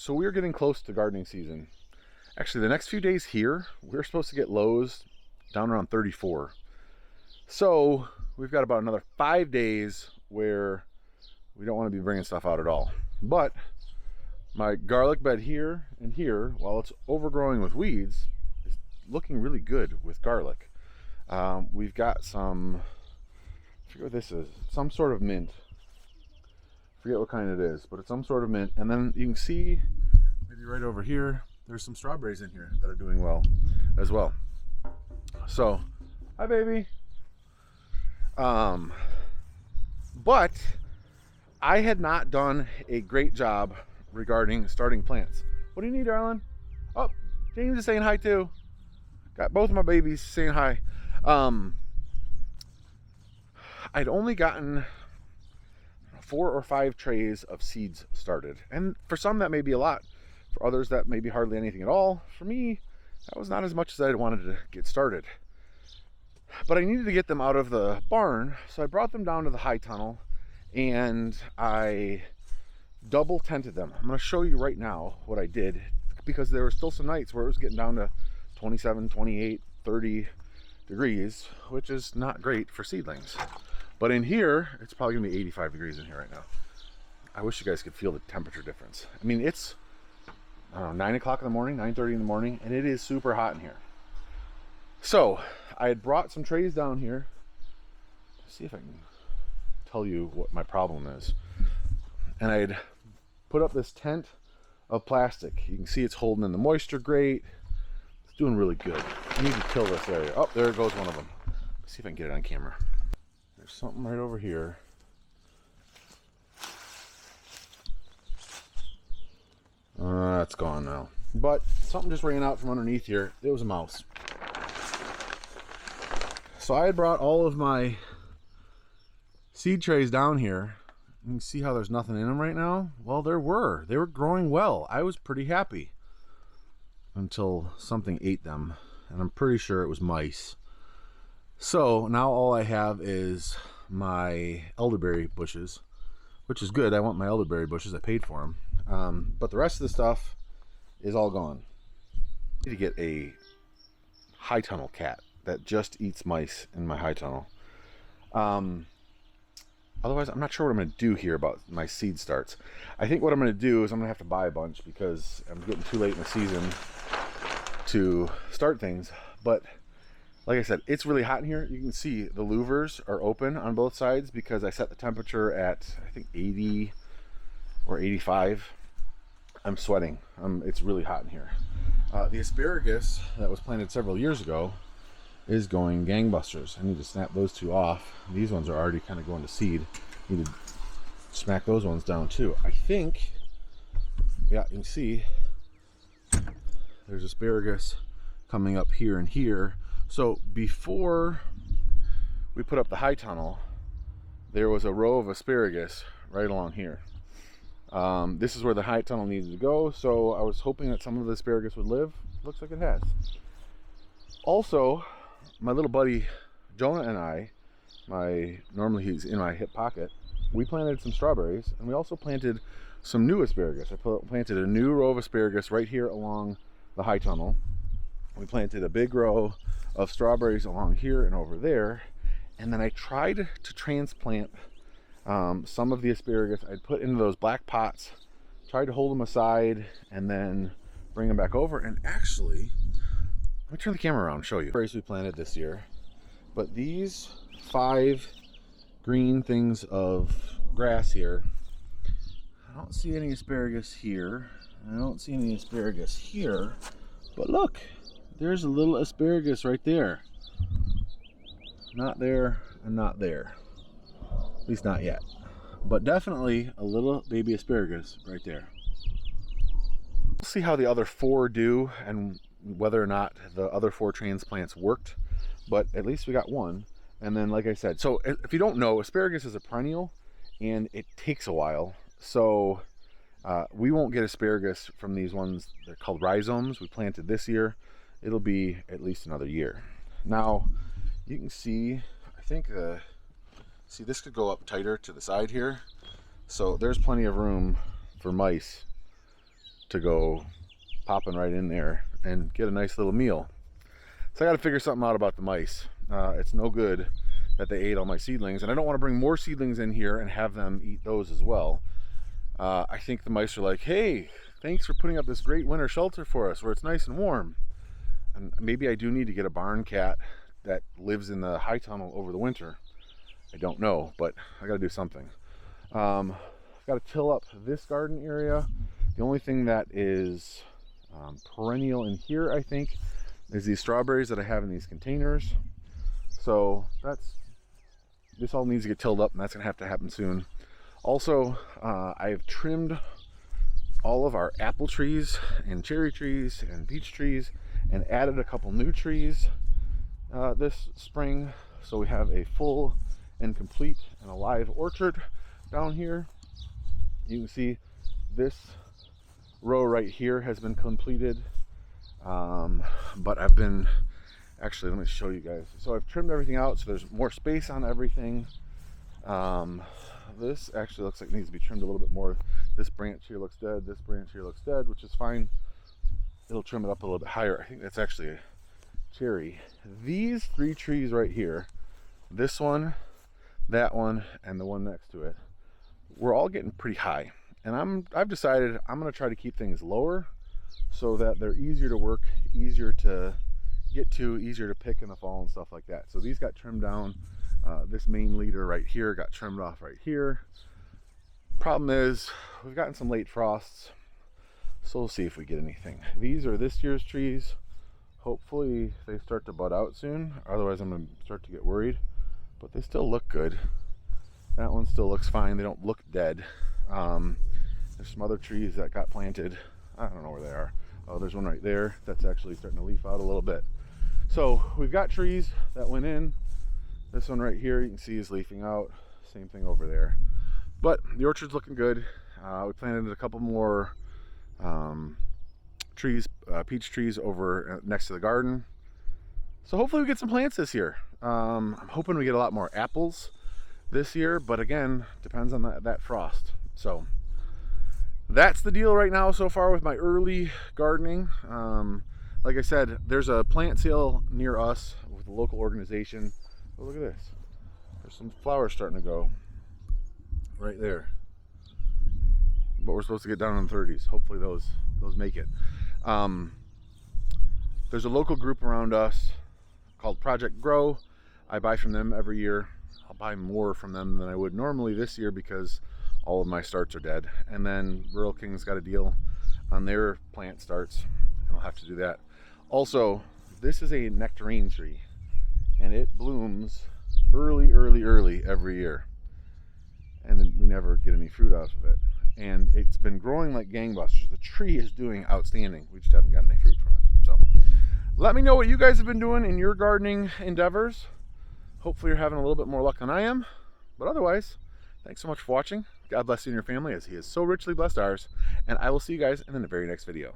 So we're getting close to gardening season. Actually, the next few days here, we're supposed to get lows down around 34. So we've got about another 5 days where we don't want to be bringing stuff out at all. But my garlic bed here and here, while it's overgrowing with weeds, is looking really good with garlic. We've got some, I forget what this is, some sort of mint. Forget what kind it is, but it's some sort of mint. And then you can see, maybe right over here, there's some strawberries in here that are doing well as well. So, hi baby. But I had not done a great job regarding starting plants. What do you need, darling? Oh, James is saying hi too. Got both of my babies saying hi. I'd only gotten 4 or 5 trays of seeds started. And for some that may be a lot. For others that may be hardly anything at all. For me, that was not as much as I wanted to get started. But I needed to get them out of the barn, so I brought them down to the high tunnel and I double tented them. I'm going to show you right now what I did, because there were still some nights where it was getting down to 27, 28, 30 degrees, which is not great for seedlings. But in here, it's probably gonna be 85 degrees in here right now. I wish you guys could feel the temperature difference. I mean, it's, I don't know, 9 o'clock in the morning, 9:30 in the morning, and it is super hot in here. So I had brought some trays down here. Let's see if I can tell you what my problem is. And I had put up this tent of plastic. You can see it's holding in the moisture great. It's doing really good. I need to kill this area. Oh, there goes one of them. Let's see if I can get it on camera. There's something right over here. It's gone now. But something just ran out from underneath here. It was a mouse. So I had brought all of my seed trays down here. You can see how there's nothing in them right now. Well, they were growing well. I was pretty happy until something ate them, and I'm pretty sure it was mice. So now all I have is my elderberry bushes, which is good. I want my elderberry bushes. I paid for them. But the rest of the stuff is all gone. I need to get a high tunnel cat that just eats mice in my high tunnel. Otherwise, I'm not sure what I'm going to do here about my seed starts. I think what I'm going to do is I'm going to have to buy a bunch because I'm getting too late in the season to start things. But like I said, it's really hot in here. You can see the louvers are open on both sides because I set the temperature at, I think, 80 or 85. I'm sweating. It's really hot in here. The asparagus that was planted several years ago is going gangbusters. I need to snap those two off. These ones are already kind of going to seed. Need to smack those ones down too. I think, yeah, you can see there's asparagus coming up here and here. So before we put up the high tunnel, there was a row of asparagus right along here. This is where the high tunnel needed to go, so I was hoping that some of the asparagus would live. Looks like it has. Also, my little buddy Jonah and I, normally he's in my hip pocket, we planted some strawberries, and we also planted some new asparagus. I planted a new row of asparagus right here along the high tunnel. We planted a big row of strawberries along here and over there, and then I tried to transplant some of the asparagus I'd put into those black pots, tried to hold them aside and then bring them back over. And actually, let me turn the camera around and show you. Strawberries we planted this year, but these 5 green things of grass here, I don't see any asparagus here. I don't see any asparagus here, but look, there's a little asparagus right there. Not there and not there. At least not yet. But definitely a little baby asparagus right there. We'll see how the other 4 do and whether or not the other 4 transplants worked. But at least we got one. And then, like I said, so if you don't know, asparagus is a perennial and it takes a while. So we won't get asparagus from these ones. They're called rhizomes. We planted this year. It'll be at least another year. Now, you can see, I think, see, this could go up tighter to the side here. So there's plenty of room for mice to go popping right in there and get a nice little meal. So I got to figure something out about the mice. It's no good that they ate all my seedlings, and I don't want to bring more seedlings in here and have them eat those as well. I think the mice are like, hey, thanks for putting up this great winter shelter for us where it's nice and warm. And maybe I do need to get a barn cat that lives in the high tunnel over the winter. I don't know, but I got to do something. I've got to till up this garden area. The only thing that is perennial in here, I think, is these strawberries that I have in these containers. So this all needs to get tilled up, and that's gonna have to happen soon. Also, I have trimmed all of our apple trees and cherry trees and peach trees and added a couple new trees this spring. So we have a full and complete and alive orchard down here. You can see this row right here has been completed, but I've been actually, let me show you guys. So I've trimmed everything out so there's more space on everything. This actually looks like it needs to be trimmed a little bit more. This branch here looks dead, this branch here looks dead, which is fine. It'll trim it up a little bit higher. I think that's actually a cherry. These three trees right here, this one, that one, and the one next to it, we're all getting pretty high. And I've decided I'm gonna try to keep things lower so that they're easier to work, easier to get to, easier to pick in the fall and stuff like that. So these got trimmed down. This main leader right here got trimmed off right here. Problem is, we've gotten some late frosts, so we'll see if we get anything. These are this year's trees. Hopefully they start to bud out soon, otherwise I'm gonna start to get worried. But they still look good. That one still looks fine. They don't look dead. There's some other trees that got planted. I don't know where they are. Oh, there's one right there that's actually starting to leaf out a little bit. So we've got trees that went in. This one right here you can see is leafing out. Same thing over there. But the orchard's looking good. We planted a couple more trees, peach trees over next to the garden. So hopefully we get some plants this year. I'm hoping we get a lot more apples this year, but again, depends on that frost. So that's the deal right now so far with my early gardening. Like I said, there's a plant sale near us with a local organization. Oh, look at this. There's some flowers starting to go right there. But we're supposed to get down in the 30s. Hopefully those make it. There's a local group around us called Project Grow. I buy from them every year. I'll buy more from them than I would normally this year because all of my starts are dead. And then Rural King's got a deal on their plant starts, and I'll have to do that. Also, this is a nectarine tree, and it blooms early every year. And then we never get any fruit out of it. And it's been growing like gangbusters. The tree is doing outstanding. We just haven't gotten any fruit from it. So let me know what you guys have been doing in your gardening endeavors. Hopefully you're having a little bit more luck than I am. But otherwise, thanks so much for watching. God bless you and your family as He has so richly blessed ours. And I will see you guys in the very next video.